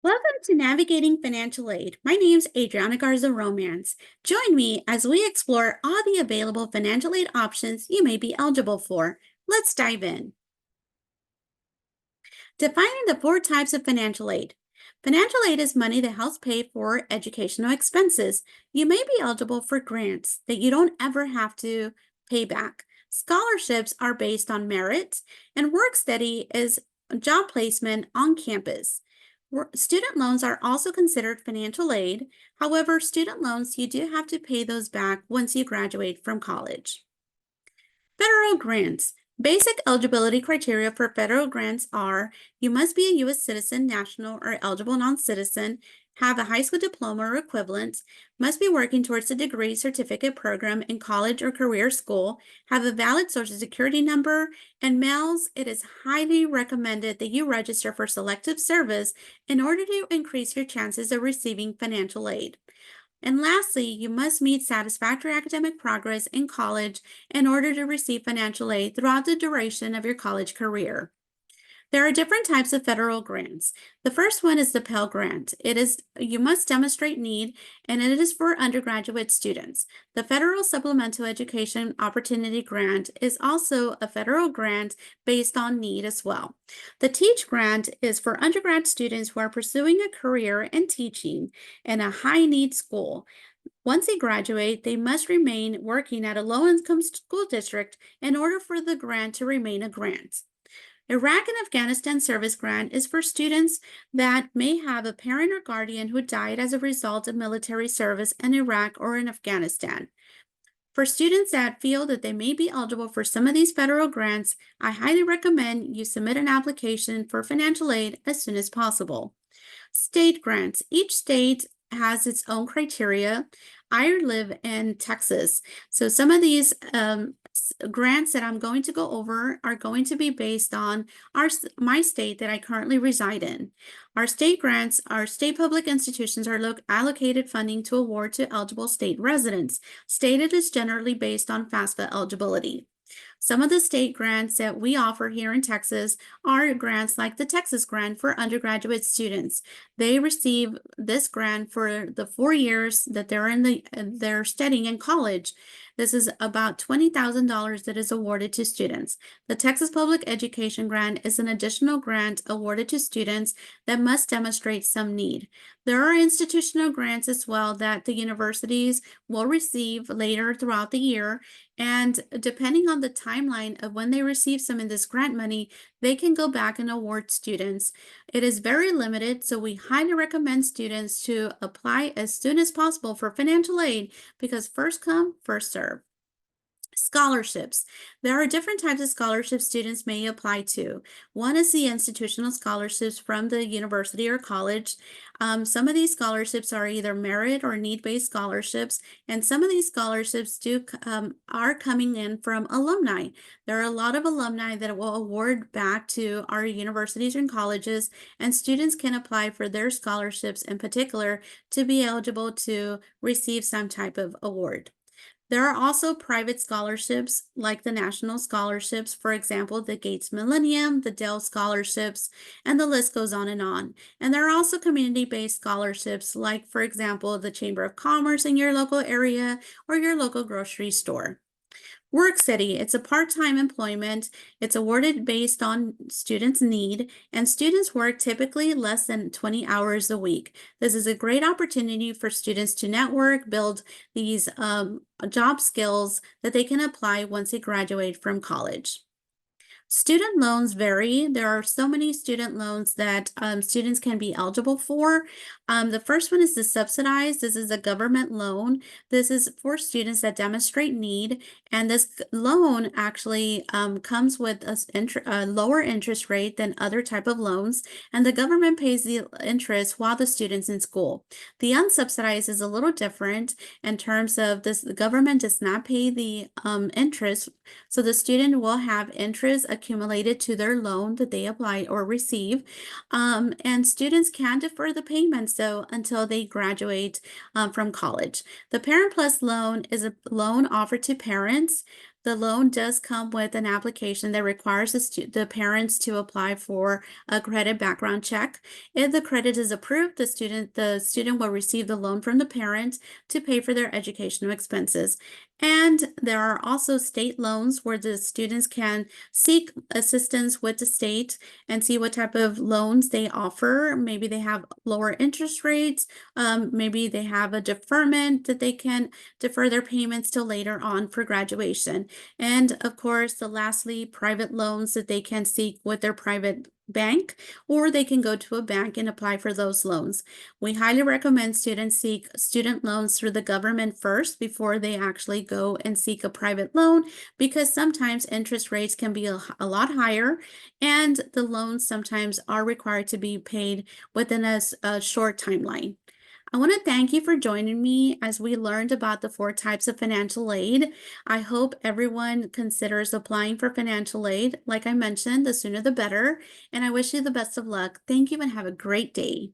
Welcome to Navigating Financial Aid. My name's Adriana Garza-Romance. Join me as we explore all the available financial aid options you may be eligible for. Let's dive in. Defining the four types of financial aid. Financial aid is money that helps pay for educational expenses. You may be eligible for grants that you don't ever have to pay back. Scholarships are based on merit, and work study is job placement on campus. Student loans are also considered financial aid. However, student loans, you do have to pay those back once you graduate from college. Federal grants. Basic eligibility criteria for federal grants are you must be a U.S. citizen, national, or eligible non-citizen, have a high school diploma or equivalent, must be working towards a degree certificate program in college or career school, have a valid Social Security number, and males, it is highly recommended that you register for selective service in order to increase your chances of receiving financial aid. And lastly, you must meet satisfactory academic progress in college in order to receive financial aid throughout the duration of your college career. There are different types of federal grants. The first one is the Pell Grant. You must demonstrate need, and it is for undergraduate students. The Federal Supplemental Education Opportunity Grant is also a federal grant based on need as well. The Teach Grant is for undergrad students who are pursuing a career in teaching in a high-need school. Once they graduate, they must remain working at a low-income school district in order for the grant to remain a grant. Iraq and Afghanistan Service Grant is for students that may have a parent or guardian who died as a result of military service in Iraq or in Afghanistan. For students that feel that they may be eligible for some of these federal grants, I highly recommend you submit an application for financial aid as soon as possible. State grants. Each state has its own criteria. I live in Texas, so some of these grants that I'm going to go over are going to be based on my state that I currently reside in. Our state grants, our state public institutions are allocated funding to award to eligible state residents. Stated is generally based on FAFSA eligibility. Some of the state grants that we offer here in Texas are grants like the Texas Grant for undergraduate students. They receive this grant for the 4 years that they're studying in college. This is about $20,000 that is awarded to students. The Texas Public Education Grant is an additional grant awarded to students that must demonstrate some need. There are institutional grants as well that the universities will receive later throughout the year, and depending on the timeline of when they receive some of this grant money, they can go back and award students. It is very limited, so we highly recommend students to apply as soon as possible for financial aid because first come, first serve. Scholarships. There are different types of scholarships students may apply to. One is the institutional scholarships from the university or college. Some of these scholarships are either merit or need-based scholarships, and some of these scholarships are coming in from alumni. There are a lot of alumni that will award back to our universities and colleges, and students can apply for their scholarships in particular to be eligible to receive some type of award. There are also private scholarships like the national scholarships, for example, the Gates Millennium, the Dell scholarships, and the list goes on and on. And there are also community-based scholarships like, for example, the Chamber of Commerce in your local area or your local grocery store. Work study, it's a part-time employment. It's awarded based on students' need, and students work typically less than 20 hours a week. This is a great opportunity for students to network, build these job skills that they can apply once they graduate from college. Student loans vary. There are so many student loans that students can be eligible for. The first one is the subsidized. This is a government loan. This is for students that demonstrate need. And this loan actually comes with a lower interest rate than other type of loans. And the government pays the interest while the student's in school. The unsubsidized is a little different in terms of this. The government does not pay the interest. So the student will have interest accumulated to their loan that they apply or receive. And students can defer the payments though until they graduate from college. The Parent Plus loan is a loan offered to parents. The loan does come with an application that requires the parents to apply for a credit background check. If the credit is approved, the student will receive the loan from the parent to pay for their educational expenses. And there are also state loans where the students can seek assistance with the state and see what type of loans they offer. Maybe they have lower interest rates. Maybe they have a deferment that they can defer their payments till later on for graduation. And of course, lastly, private loans that they can seek with their private bank, or they can go to a bank and apply for those loans. We highly recommend students seek student loans through the government first before they actually go and seek a private loan, because sometimes interest rates can be a lot higher, and the loans sometimes are required to be paid within a short timeline. I want to thank you for joining me as we learned about the four types of financial aid. I hope everyone considers applying for financial aid. Like I mentioned, the sooner the better. And I wish you the best of luck. Thank you and have a great day.